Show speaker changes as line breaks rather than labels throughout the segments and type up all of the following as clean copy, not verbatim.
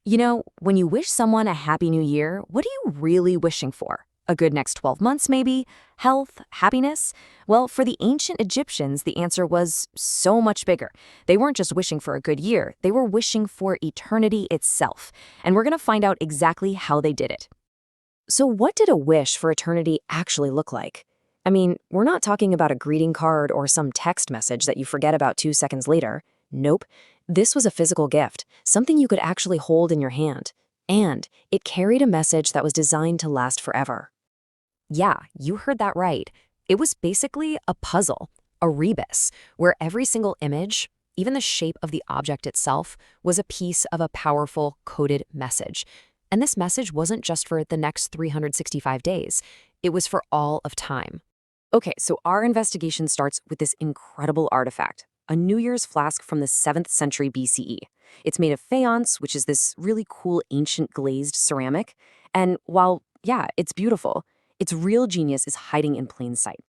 You know, when you wish someone a happy new year, what are you really wishing for? A good next 12 months, maybe? Health? Happiness? Well, for the ancient Egyptians, the answer was so much bigger. They weren't just wishing for a good year, they were wishing for eternity itself. And we're going to find out exactly how they did it. So, what did a wish for eternity actually look like? I mean, we're not talking about a greeting card or some text message that you forget about 2 seconds later. Nope. This was a physical gift, something you could actually hold in your hand. And it carried a message that was designed to last forever. Yeah, you heard that right. It was basically a puzzle, a rebus, where every single image, even the shape of the object itself, was a piece of a powerful coded message. And this message wasn't just for the next 365 days, it was for all of time. Okay, so our investigation starts with this incredible artifact, a New Year's flask from the 7th century BCE. It's made of faience, which is this really cool ancient glazed ceramic. And while, yeah, it's beautiful, its real genius is hiding in plain sight.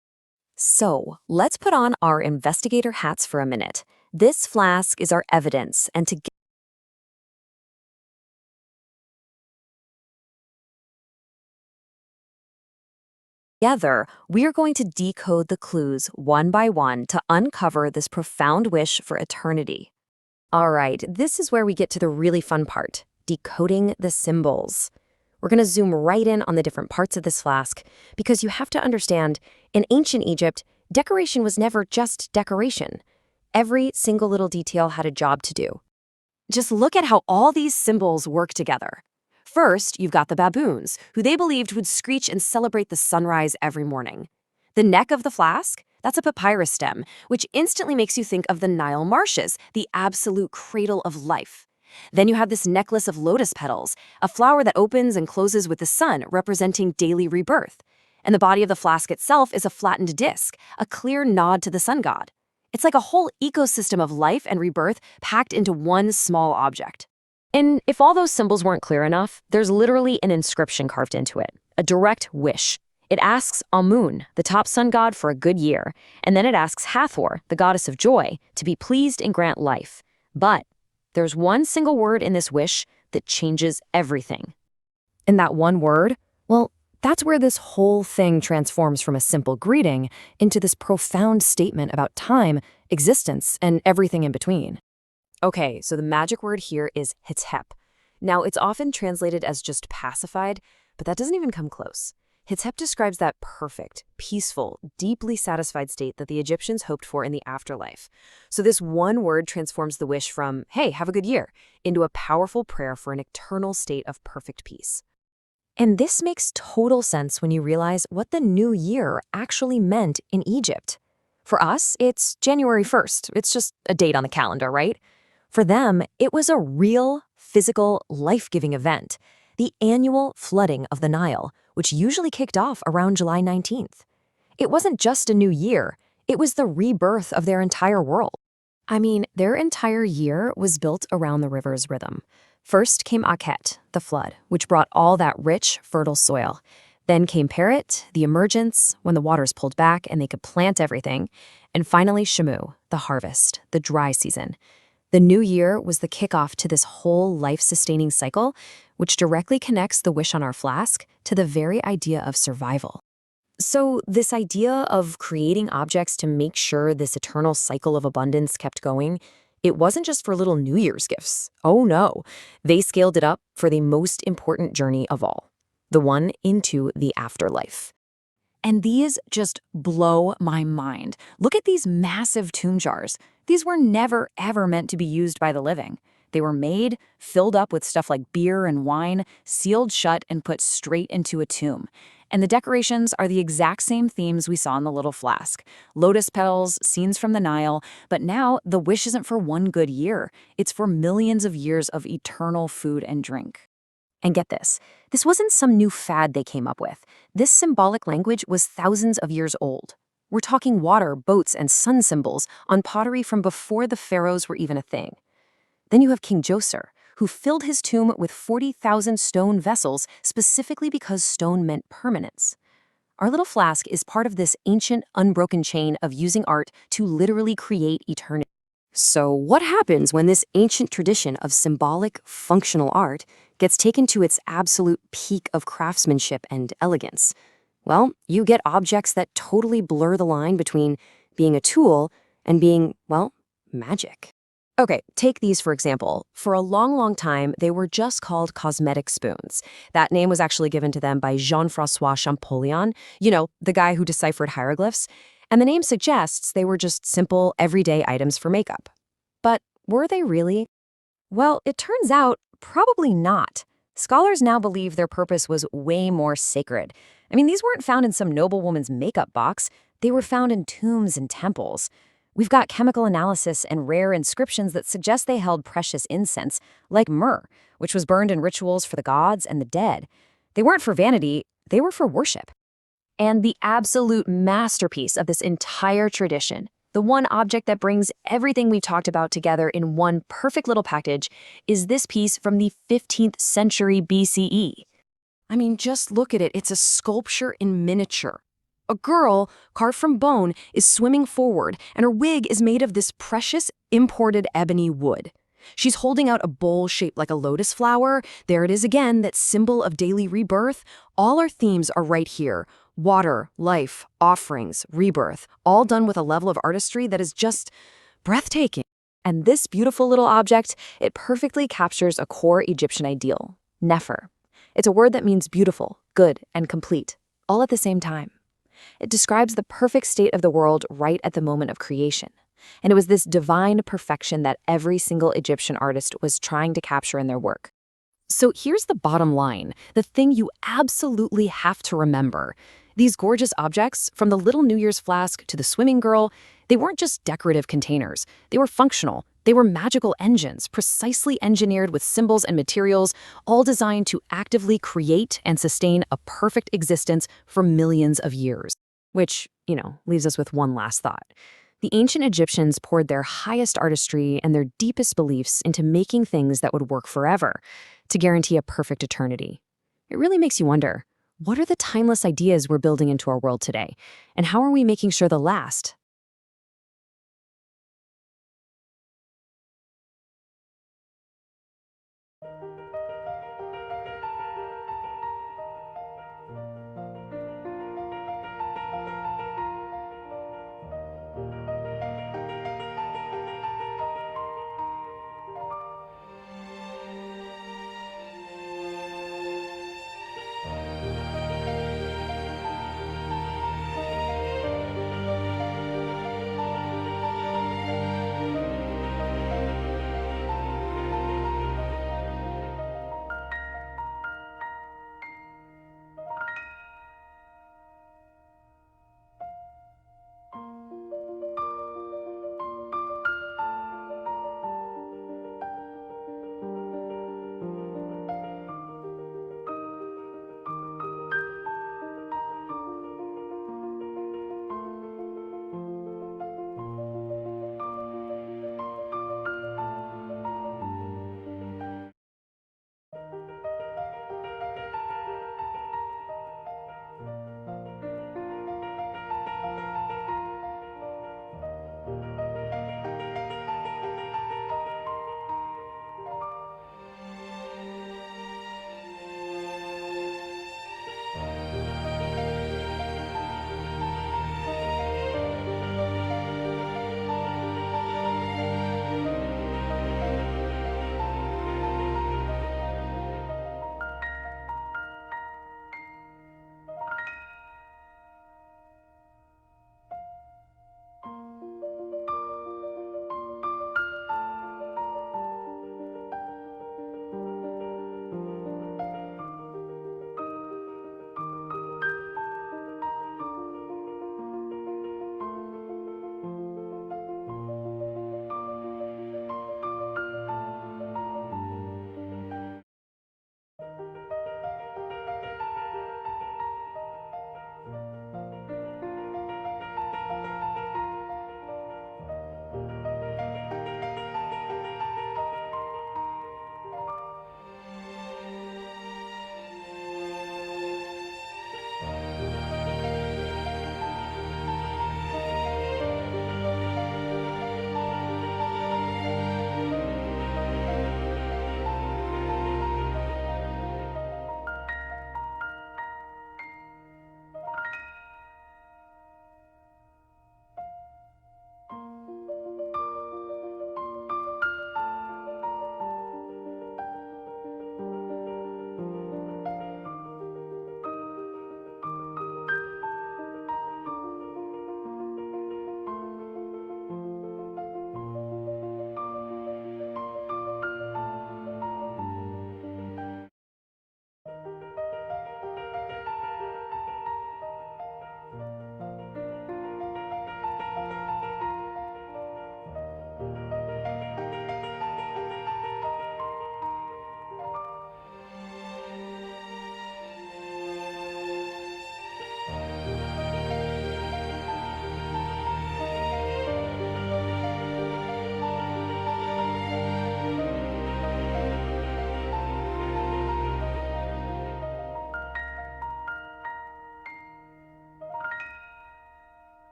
So, let's put on our investigator hats for a minute. This flask is our evidence, and together, we are going to decode the clues one by one to uncover this profound wish for eternity. All right, this is where we get to the really fun part, decoding the symbols. We're going to zoom right in on the different parts of this flask because you have to understand, in ancient Egypt, decoration was never just decoration. Every single little detail had a job to do. Just look at how all these symbols work together. First, you've got the baboons, who they believed would screech and celebrate the sunrise every morning. The neck of the flask, that's a papyrus stem, which instantly makes you think of the Nile marshes, the absolute cradle of life. Then you have this necklace of lotus petals, a flower that opens and closes with the sun, representing daily rebirth. And the body of the flask itself is a flattened disc, a clear nod to the sun god. It's like a whole ecosystem of life and rebirth packed into one small object. And if all those symbols weren't clear enough, there's literally an inscription carved into it, a direct wish. It asks Amun, the top sun god, for a good year, and then it asks Hathor, the goddess of joy, to be pleased and grant life. But there's one single word in this wish that changes everything. And that one word? Well, that's where this whole thing transforms from a simple greeting into this profound statement about time, existence, and everything in between. Okay, so the magic word here is Chchattet. Now, it's often translated as just pacified, but that doesn't even come close. Chchattet describes that perfect, peaceful, deeply satisfied state that the Egyptians hoped for in the afterlife. So this one word transforms the wish from, hey, have a good year, into a powerful prayer for an eternal state of perfect peace. And this makes total sense when you realize what the new year actually meant in Egypt. For us, it's January 1st. It's just a date on the calendar, right? For them, it was a real, physical, life-giving event, the annual flooding of the Nile, which usually kicked off around July 19th. It wasn't just a new year, it was the rebirth of their entire world. I mean, their entire year was built around the river's rhythm. First came Akhet, the flood, which brought all that rich, fertile soil. Then came Perit, the emergence, when the waters pulled back and they could plant everything. And finally Shamu, the harvest, the dry season. The new year was the kickoff to this whole life-sustaining cycle, which directly connects the wish on our flask to the very idea of survival. So this idea of creating objects to make sure this eternal cycle of abundance kept going, it wasn't just for little New Year's gifts. Oh no, they scaled it up for the most important journey of all, the one into the afterlife. And these just blow my mind. Look at these massive tomb jars. These were never, ever meant to be used by the living. They were made, filled up with stuff like beer and wine, sealed shut, and put straight into a tomb. And the decorations are the exact same themes we saw in the little flask. Lotus petals, scenes from the Nile, but now the wish isn't for one good year. It's for millions of years of eternal food and drink. And get this wasn't some new fad they came up with. This symbolic language was thousands of years old. We're talking water, boats, and sun symbols on pottery from before the pharaohs were even a thing. Then you have King Djoser, who filled his tomb with 40,000 stone vessels specifically because stone meant permanence. Our little flask is part of this ancient, unbroken chain of using art to literally create eternity. So, what happens when this ancient tradition of symbolic, functional art gets taken to its absolute peak of craftsmanship and elegance? Well, you get objects that totally blur the line between being a tool and being, well, magic. Okay, take these for example. For a long, long time, they were just called cosmetic spoons. That name was actually given to them by Jean-Francois Champollion, the guy who deciphered hieroglyphs. And the name suggests they were just simple, everyday items for makeup. But were they really? Well, it turns out probably not. Scholars now believe their purpose was way more sacred. I mean, these weren't found in some noblewoman's makeup box. They were found in tombs and temples. We've got chemical analysis and rare inscriptions that suggest they held precious incense, like myrrh, which was burned in rituals for the gods and the dead. They weren't for vanity, they were for worship. And the absolute masterpiece of this entire tradition, the one object that brings everything we've talked about together in one perfect little package, is this piece from the 15th century BCE. I mean, just look at it. It's a sculpture in miniature. A girl, carved from bone, is swimming forward, and her wig is made of this precious imported ebony wood. She's holding out a bowl shaped like a lotus flower. There it is again, that symbol of daily rebirth. All our themes are right here. Water, life, offerings, rebirth, all done with a level of artistry that is just breathtaking. And this beautiful little object, it perfectly captures a core Egyptian ideal, nefer. It's a word that means beautiful, good, and complete, all at the same time. It describes the perfect state of the world right at the moment of creation. And it was this divine perfection that every single Egyptian artist was trying to capture in their work. So here's the bottom line, the thing you absolutely have to remember. These gorgeous objects, from the little New Year's flask to the swimming girl, they weren't just decorative containers. They were functional. They were magical engines, precisely engineered with symbols and materials, all designed to actively create and sustain a perfect existence for millions of years. Which, leaves us with one last thought. The ancient Egyptians poured their highest artistry and their deepest beliefs into making things that would work forever, to guarantee a perfect eternity. It really makes you wonder, what are the timeless ideas we're building into our world today? And how are we making sure they'll last?